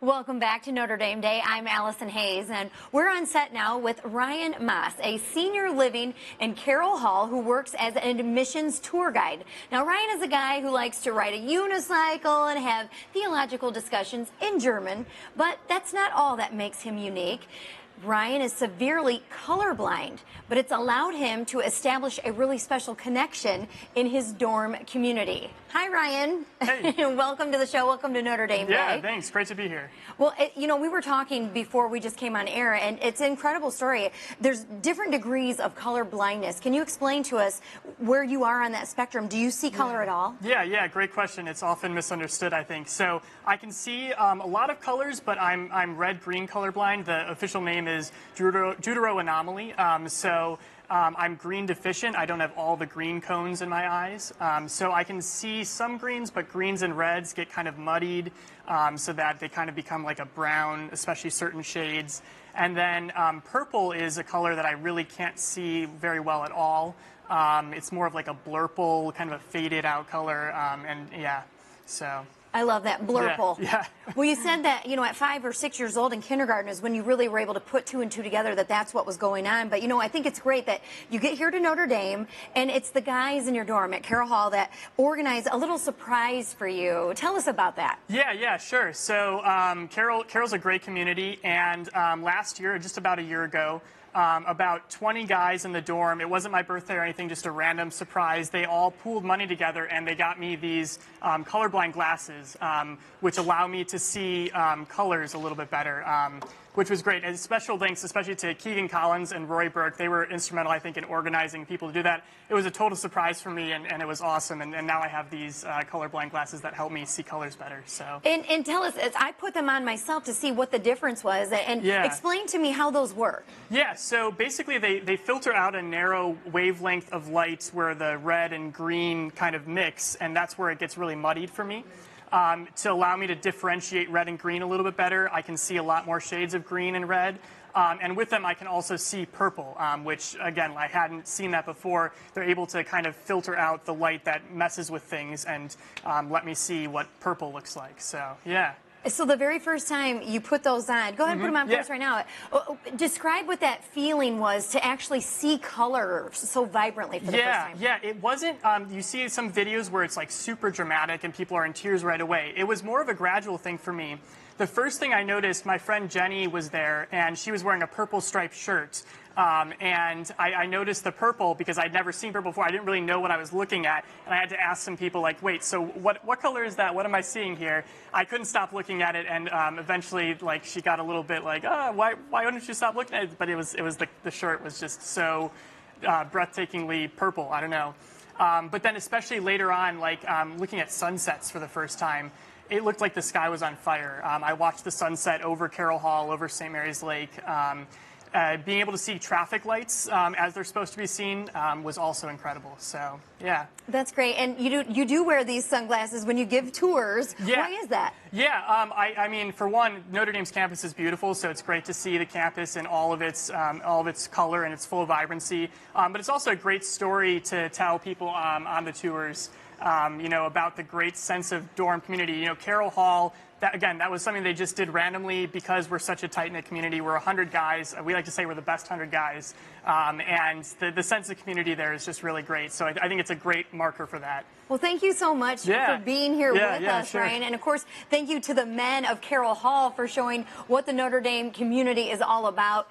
Welcome back to Notre Dame Day. I'm Allison Hayes, and we're on set now with Ryan Moss, a senior living in Carroll Hall who works as an admissions tour guide. Now, Ryan is a guy who likes to ride a unicycle and have theological discussions in German, but that's not all that makes him unique. Ryan is severely colorblind, but it's allowed him to establish a really special connection in his dorm community. Hi, Ryan. Hey. Welcome to the show. Welcome to Notre Dame Day. Yeah, thanks. Great to be here. Well, we were talking before we just came on air, and it's an incredible story. There's different degrees of color blindness. Can you explain to us where you are on that spectrum? Do you see color at all? Yeah, great question. It's often misunderstood, I think. So I can see a lot of colors, but I'm red-green colorblind. The official name is deuteroanomaly. I'm green deficient. I don't have all the green cones in my eyes. So I can see some greens, but greens and reds get kind of muddied so that they kind of become like a brown, especially certain shades. And then purple is a color that I really can't see very well at all. It's more of like a blurple, kind of a faded out color. So. I love that, blurple. Yeah. Well, you said that, at 5 or 6 years old in kindergarten is when you really were able to put two and two together, that's what was going on. But, I think it's great that you get here to Notre Dame, and it's the guys in your dorm at Carroll Hall that organize a little surprise for you. Tell us about that. Yeah, sure. So Carroll's a great community, and last year, just about a year ago, about 20 guys in the dorm. It wasn't my birthday or anything, just a random surprise. They all pooled money together and they got me these colorblind glasses, which allow me to see colors a little bit better, which was great. And special thanks, especially to Keegan Collins and Roy Burke. They were instrumental, I think, in organizing people to do that. It was a total surprise for me, and it was awesome. And now I have these colorblind glasses that help me see colors better. So. And tell us, I put them on myself to see what the difference was, and explain to me how those work. Yeah, so basically they filter out a narrow wavelength of light where the red and green kind of mix, and that's where it gets really muddied for me. To allow me to differentiate red and green a little bit better, I can see a lot more shades of green and red. And with them, I can also see purple, which, again, I hadn't seen that before. They're able to kind of filter out the light that messes with things and let me see what purple looks like. So, yeah. So the very first time you put those on, go ahead and put them on for us right now. Describe what that feeling was to actually see color so vibrantly for the first time. Yeah, it wasn't, you see some videos where it's like super dramatic and people are in tears right away. It was more of a gradual thing for me. The first thing I noticed, my friend Jenny was there and she was wearing a purple striped shirt. And I noticed the purple because I'd never seen purple before. I didn't really know what I was looking at. And I had to ask some people, like, wait, so what color is that? What am I seeing here? I couldn't stop looking at it. And eventually, like, she got a little bit like, why wouldn't you stop looking at it? But it was the shirt was just so breathtakingly purple. I don't know. But then especially later on, like looking at sunsets for the first time, it looked like the sky was on fire. I watched the sunset over Carroll Hall, over St. Mary's Lake. Being able to see traffic lights as they're supposed to be seen was also incredible. So, yeah. That's great. And you do wear these sunglasses when you give tours. Yeah. Why is that? Yeah, I mean, for one, Notre Dame's campus is beautiful, so it's great to see the campus in all of its color and its full vibrancy. But it's also a great story to tell people on the tours, about the great sense of dorm community. Carroll Hall. That was something they just did randomly because we're such a tight-knit community. We're 100 guys. We like to say we're the best 100 guys. And the sense of community there is just really great. So I think it's a great marker for that. Well, thank you so much for being here with us, sure. Ryan. And, of course, thank you to the men of Carroll Hall for showing what the Notre Dame community is all about.